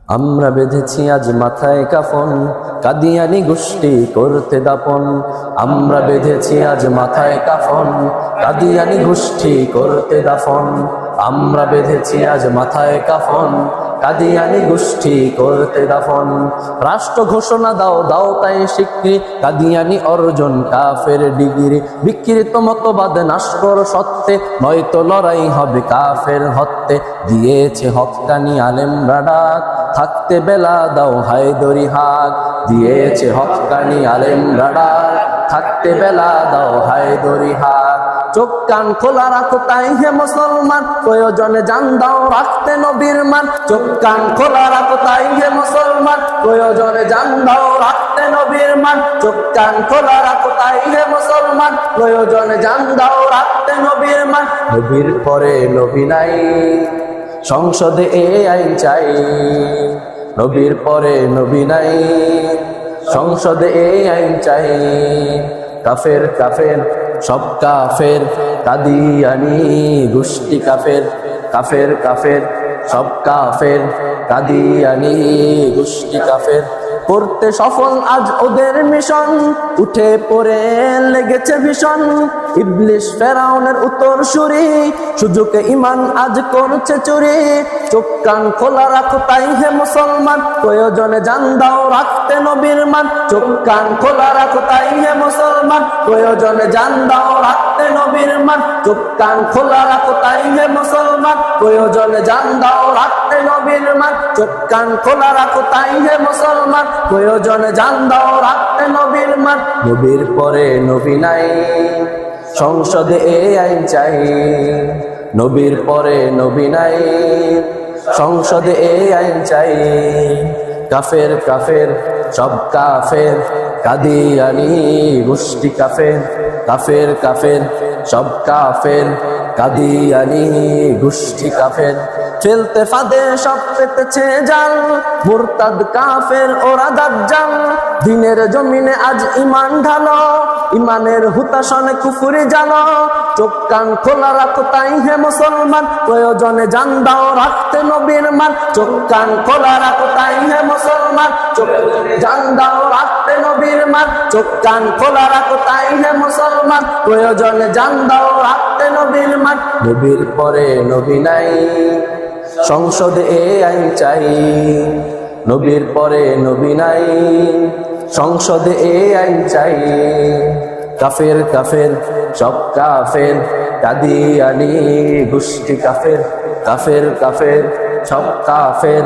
আমরা বেঁধেছি আজ মাথায় কাফন, কাদিয়ানি গোষ্ঠী করতে দাপন। আমরা বেঁধেছি আজ মাথায় কাফন, কাদিয়ানি গোষ্ঠী করতে দাফন। আমরা বেঁধেছি আজ মাথায় কাফন, কাদিয়ানি গোষ্ঠী করতে দাফন। রাষ্ট্র ঘোষণা দাও, দাও তাই স্বীকৃতি, কাদিয়ানি অর্জন কাফের ডিগ্রি। বিকৃত মতবাদ নাশ কর সত্যে, নয়তো লড়াই হবে কাফের হত্যে। দিয়েছে হক্কানি আলেমরা ডাক, থাকতে বেলা দাও হায়দরি হাক। দিয়েছে হক্কানি আলেমরা ডাক, থাকতে বেলা দাও হায়দরি হাক। চোখ কান খোলা রাখো তাই হে মুসলমান, প্রয়োজনে জান দাও রাখতে নবীর মান। চোখ কান খোলা রাখো তাই হে মুসলমান, প্রয়োজনে জান দাও রাখতে নবীর মান। চোখ কান খোলা রাখো তাই হে মুসলমান, প্রয়োজনে জান দাও রাখতে নবীর মান। নবীর পরে নবী নাই, সংসদে এ আইন চাই। নবীর পরে নবী নাই, সংসদে এ আইন চাই। কাফের কাফের সব কাফের, কাদিয়ানি গোষ্ঠী কাফের। কাফের কাফের সব কাফের, কাদিয়ানি গোষ্ঠী কাফের। করতে সফল আজ ওদের মিশন, উঠে পড়ে লেগেছে ভীষণ। ইবলিশ ফেরাউনের উত্তর সুরি, সুযোগে ইমান আজ করছে চুরি। চোখ কান খোলা রাখো তাই হে মুসলমান, প্রয়োজনে জান দাও রাখতে নবীর মান। চোখ কান খোলা রাখো তাই হে মুসলমান, প্রয়োজনে জান দাও রাখতে নবীর মান। চোখ কান খোলা রাখো তাই হে মুসলমান, প্রয়োজনে জান দাও রাখতে নবীর মান। চোখ কান খোলা রাখো তাই হে মুসলমান, প্রয়োজনে জান দাও রাখতে নবীর মান। নবীর পরে নবী নাই, সংসদে এ আইন চাই। নবীর পরে নবী নাই, সংসদে এ আইন চাই। কাফের কাফের সব কাফের, কাদিয়ানি গোষ্ঠী কাফের। কাফের কাফের সব কাফের, কাদিয়ানি গোষ্ঠী কাফের। ফেলতে ফাঁদে সব পেতেছে জাল, মুরতাদ কাফের ওরা দাজ্জাল। দিনের জমিনে আজ ইমান ঢালো, ইমানের হুতাশনে কুফরি জালো। চোখ কান খোলা রাখো তাই হে মুসলমান, প্রয়োজনে জান দাও রাখতে নবীর মান। চোখ কান খোলা রাখো তাই হে মুসলমান, চোখ জান দাও রাখতে নবীর মান। চোখ কান খোলা রাখো তাই হে মুসলমান, প্রয়োজনে জান দাও রাখতে নবীর মান। নবীর পরে নবী নাই, সংসদে এ আইন চাই। নবীর পরে নবী নাই, সংসদে এ আইন চাই। কাফের কাফের সব কাফের, কাদিয়ানি গোষ্ঠী কাফের। কাফের কাফের সব কাফের।